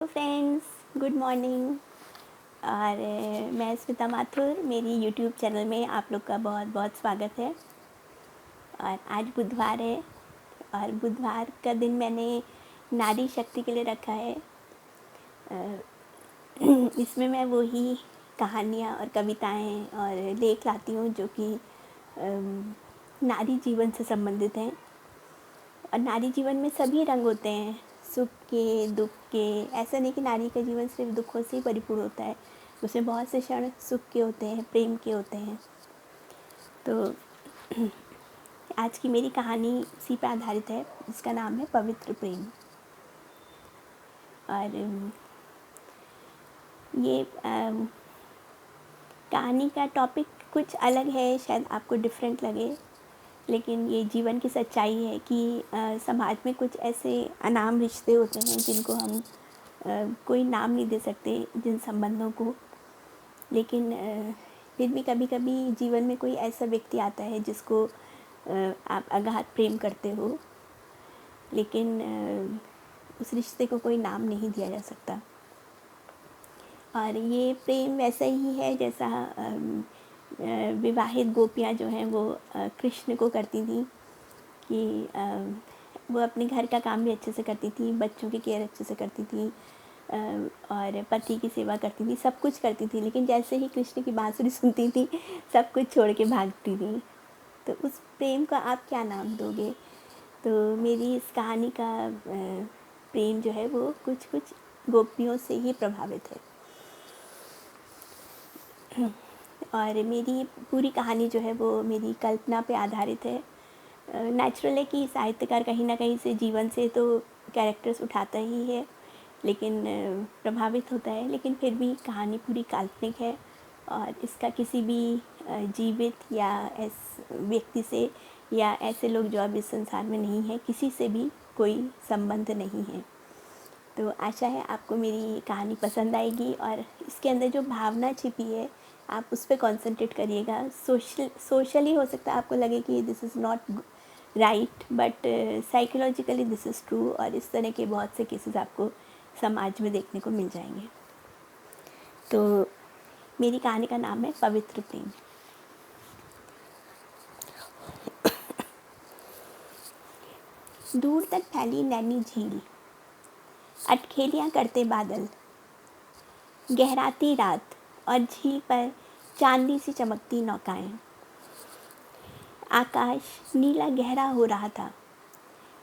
Friends, good morning. और मैं स्मिता माथुर, मेरी यूट्यूब चैनल में आप लोग का बहुत बहुत स्वागत है। और आज बुधवार है और बुधवार का दिन मैंने नारी शक्ति के लिए रखा है। इसमें मैं वही कहानियाँ और कविताएं और लेख लाती हूँ जो कि नारी जीवन से संबंधित हैं। और नारी जीवन में सभी रंग होते हैं, सुख के, दुख के। ऐसा नहीं कि नारी का जीवन सिर्फ दुखों से ही परिपूर्ण होता है, उसमें बहुत से क्षण सुख के होते हैं, प्रेम के होते हैं। तो आज की मेरी कहानी इसी पर आधारित है, जिसका नाम है पवित्र प्रेम। और ये कहानी का टॉपिक कुछ अलग है, शायद आपको डिफरेंट लगे, लेकिन ये जीवन की सच्चाई है कि समाज में कुछ ऐसे अनाम रिश्ते होते हैं जिनको हम कोई नाम नहीं दे सकते, जिन संबंधों को। लेकिन फिर भी कभी कभी जीवन में कोई ऐसा व्यक्ति आता है जिसको आप अगाध प्रेम करते हो, लेकिन उस रिश्ते को कोई नाम नहीं दिया जा सकता। और ये प्रेम वैसा ही है जैसा विवाहित गोपियाँ जो हैं वो कृष्ण को करती थी कि वो अपने घर का काम भी अच्छे से करती थी, बच्चों की केयर अच्छे से करती थी और पति की सेवा करती थी, सब कुछ करती थी। लेकिन जैसे ही कृष्ण की बांसुरी सुनती थी, सब कुछ छोड़ के भागती थी। तो उस प्रेम का आप क्या नाम दोगे? तो मेरी इस कहानी का प्रेम जो है वो कुछ कुछ गोपियों से ही प्रभावित है। और मेरी पूरी कहानी जो है वो मेरी कल्पना पे आधारित है। नेचुरल है कि साहित्यकार कहीं ना कहीं से जीवन से तो कैरेक्टर्स उठाता ही है, लेकिन प्रभावित होता है, लेकिन फिर भी कहानी पूरी काल्पनिक है। और इसका किसी भी जीवित या व्यक्ति से या ऐसे लोग जो अब इस संसार में नहीं है, किसी से भी कोई संबंध नहीं है। तो आशा है आपको मेरी कहानी पसंद आएगी और इसके अंदर जो भावना छिपी है आप उस पर कॉन्सेंट्रेट करिएगा। सोशली हो सकता है आपको लगे कि this is not right, but psychologically this is true. और इस तरह के बहुत से केसेस आपको समाज में देखने को मिल जाएंगे। तो मेरी कहानी का नाम है पवित्र प्रेम। दूर तक फैली नैनी झील, अटखेलियाँ करते बादल, गहराती रात और झील पर चांदी सी चमकती नौकाएं। आकाश नीला गहरा हो रहा था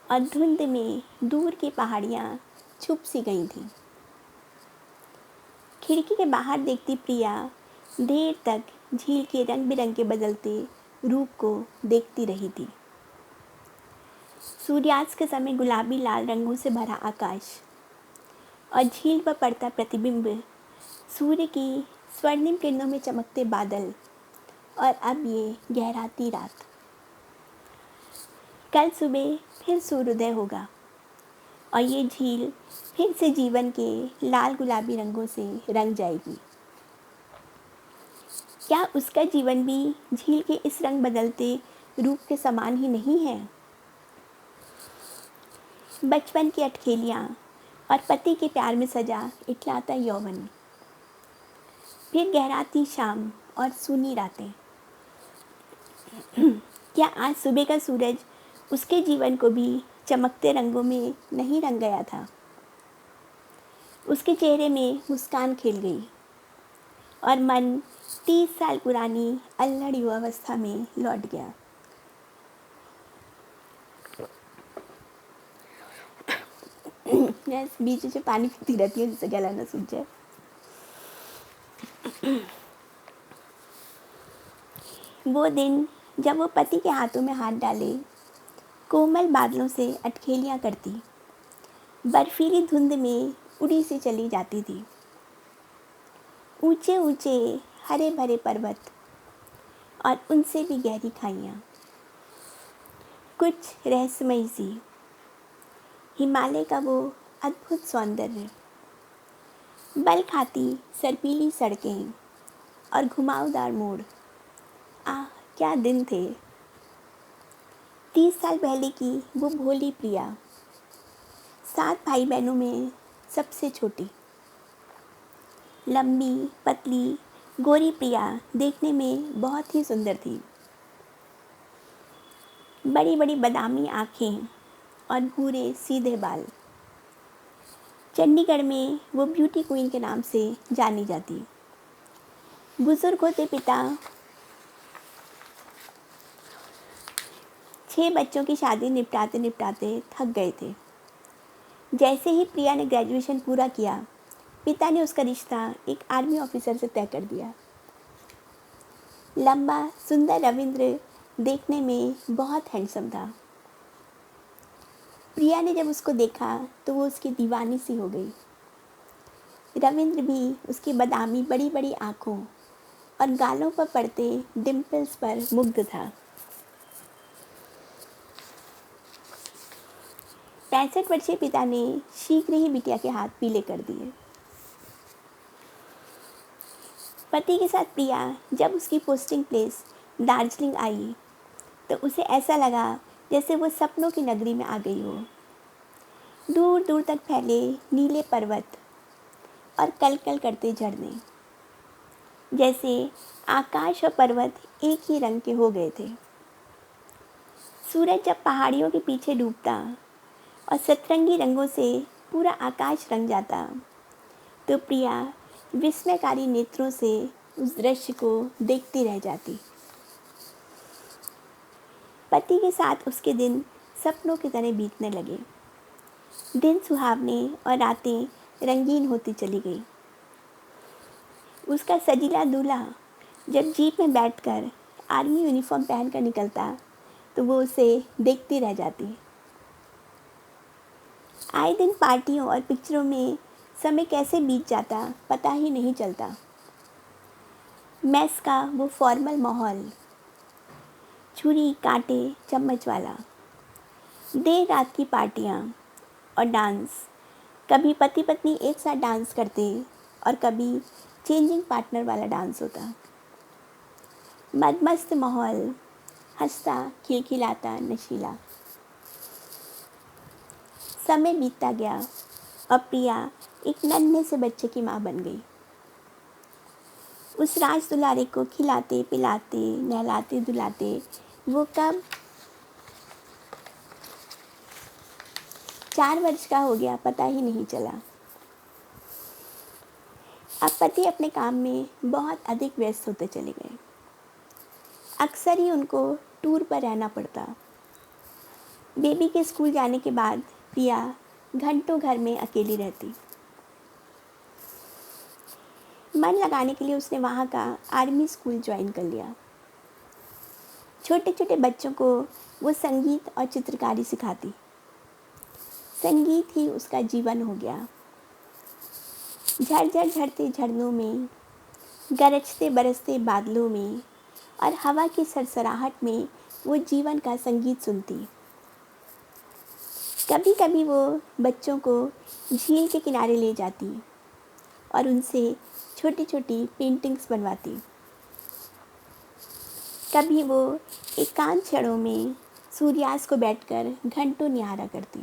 और धुंध में दूर की पहाड़ियाँ छुप सी गई थीं। खिड़की के बाहर देखती प्रिया देर तक झील के रंग बिरंगे बदलते रूप को देखती रही थी। सूर्यास्त के समय गुलाबी लाल रंगों से भरा आकाश और झील पर पड़ता प्रतिबिंब, सूर्य की स्वर्णिम किरणों में चमकते बादल, और अब ये गहराती रात। कल सुबह फिर सूर्योदय होगा और ये झील फिर से जीवन के लाल गुलाबी रंगों से रंग जाएगी। क्या उसका जीवन भी झील के इस रंग बदलते रूप के समान ही नहीं है? बचपन की अटखेलियाँ और पति के प्यार में सजा इटलाता यौवन, फिर गहराती शाम और सूनी रातें। क्या आज सुबह का सूरज उसके जीवन को भी चमकते रंगों में नहीं रंग गया था? उसके चेहरे में मुस्कान खिल गई और मन 30 साल पुरानी अल्लड़ युवावस्था में लौट गया। मैं बीच में पानी पीती रहती हूँ जिससे गला ना सूख जाए। वो दिन जब वो पति के हाथों में हाथ डाले कोमल बादलों से अटखेलियाँ करती, बर्फीली धुंध में उड़ी सी चली जाती थी। ऊंचे ऊंचे हरे भरे पर्वत और उनसे भी गहरी खाइयाँ, कुछ रहस्यमयी सी, हिमालय का वो अद्भुत सौंदर्य, बल खाती सर्पीली सड़कें और घुमावदार मोड़। आह, क्या दिन थे! 30 साल पहले की वो भोली प्रिया 7 भाई बहनों में सबसे छोटी। लंबी पतली गोरी प्रिया देखने में बहुत ही सुंदर थी। बड़ी बड़ी बादामी आँखें और भूरे सीधे बाल। चंडीगढ़ में वो ब्यूटी क्वीन के नाम से जानी जाती। बुजुर्ग होते पिता 6 बच्चों की शादी निपटाते निपटाते थक गए थे। जैसे ही प्रिया ने ग्रेजुएशन पूरा किया, पिता ने उसका रिश्ता एक आर्मी ऑफिसर से तय कर दिया। लंबा सुंदर रविंद्र देखने में बहुत हैंडसम था। प्रिया ने जब उसको देखा तो वो उसकी दीवानी सी हो गई। रविंद्र भी उसकी बादामी बड़ी बड़ी आँखों और गालों पर पड़ते डिम्पल्स पर मुग्ध था। 65 वर्षीय पिता ने शीघ्र ही बिटिया के हाथ पीले कर दिए। पति के साथ प्रिया जब उसकी पोस्टिंग प्लेस दार्जिलिंग आई तो उसे ऐसा लगा जैसे वो सपनों की नगरी में आ गई हो। दूर दूर तक फैले नीले पर्वत और कल कल करते झरने, जैसे आकाश और पर्वत एक ही रंग के हो गए थे। सूरज जब पहाड़ियों के पीछे डूबता और सतरंगी रंगों से पूरा आकाश रंग जाता तो प्रिया विस्मयकारी नेत्रों से उस दृश्य को देखती रह जाती। पति के साथ उसके दिन सपनों की तरह बीतने लगे। दिन सुहावने और रातें रंगीन होती चली गई। उसका सजीला दूल्हा जब जीप में बैठकर आर्मी यूनिफॉर्म पहनकर निकलता तो वो उसे देखती रह जाती। आए दिन पार्टियों और पिक्चरों में समय कैसे बीत जाता पता ही नहीं चलता। मेस का वो फॉर्मल माहौल, छुरी कांटे चम्मच वाला, देर रात की पार्टियाँ और डांस, कभी पति पत्नी एक साथ डांस करते और कभी चेंजिंग पार्टनर वाला डांस होता। मदमस्त माहौल, हंसता खिलखिलाता नशीला। समय बीतता गया और प्रिया एक नन्हे से बच्चे की माँ बन गई। उस राज दुलारे को खिलाते पिलाते नहलाते धुलाते वो कब 4 वर्ष का हो गया पता ही नहीं चला। अब पति अपने काम में बहुत अधिक व्यस्त होते चले गए। अक्सर ही उनको टूर पर रहना पड़ता। बेबी के स्कूल जाने के बाद प्रिया घंटों घर में अकेली रहती। मन लगाने के लिए उसने वहाँ का आर्मी स्कूल ज्वाइन कर लिया। छोटे छोटे बच्चों को वो संगीत और चित्रकारी सिखाती। संगीत ही उसका जीवन हो गया। झरझर झरते झरनों में, गरजते बरसते बादलों में और हवा की सरसराहट में वो जीवन का संगीत सुनती। कभी कभी वो बच्चों को झील के किनारे ले जाती और उनसे छोटी छोटी पेंटिंग्स बनवाती। कभी वो एकांत क्षणों में सूर्यास्त को बैठकर घंटों निहारा करती।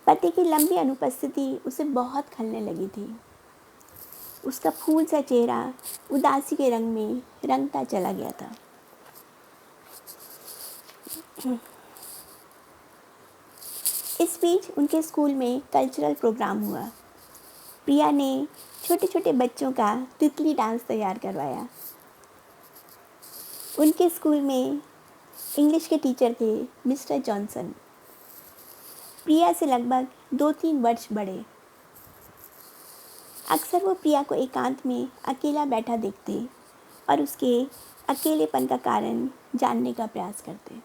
पति की लंबी अनुपस्थिति उसे बहुत खलने लगी थी। उसका फूल सा चेहरा उदासी के रंग में रंगता चला गया था। इस बीच उनके स्कूल में कल्चरल प्रोग्राम हुआ। प्रिया ने छोटे छोटे बच्चों का तितली डांस तैयार करवाया। उनके स्कूल में इंग्लिश के टीचर थे मिस्टर जॉनसन। प्रिया से लगभग 2-3 वर्ष बड़े। अक्सर वो प्रिया को एकांत में अकेला बैठा देखते और उसके अकेलेपन का कारण जानने का प्रयास करते।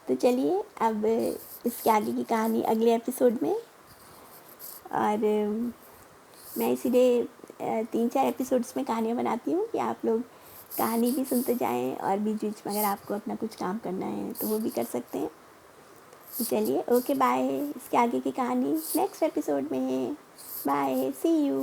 तो चलिए अब इसके आगे की कहानी अगले एपिसोड में, और मैं इसीलिए 3-4 एपिसोड्स में कहानियाँ बनाती हूँ कि आप लोग कहानी भी सुनते जाएं और बीच बीच में अगर आपको अपना कुछ काम करना है तो वो भी कर सकते हैं। तो चलिए ओके बाय। इसके आगे की कहानी नेक्स्ट एपिसोड में है। Bye, see you.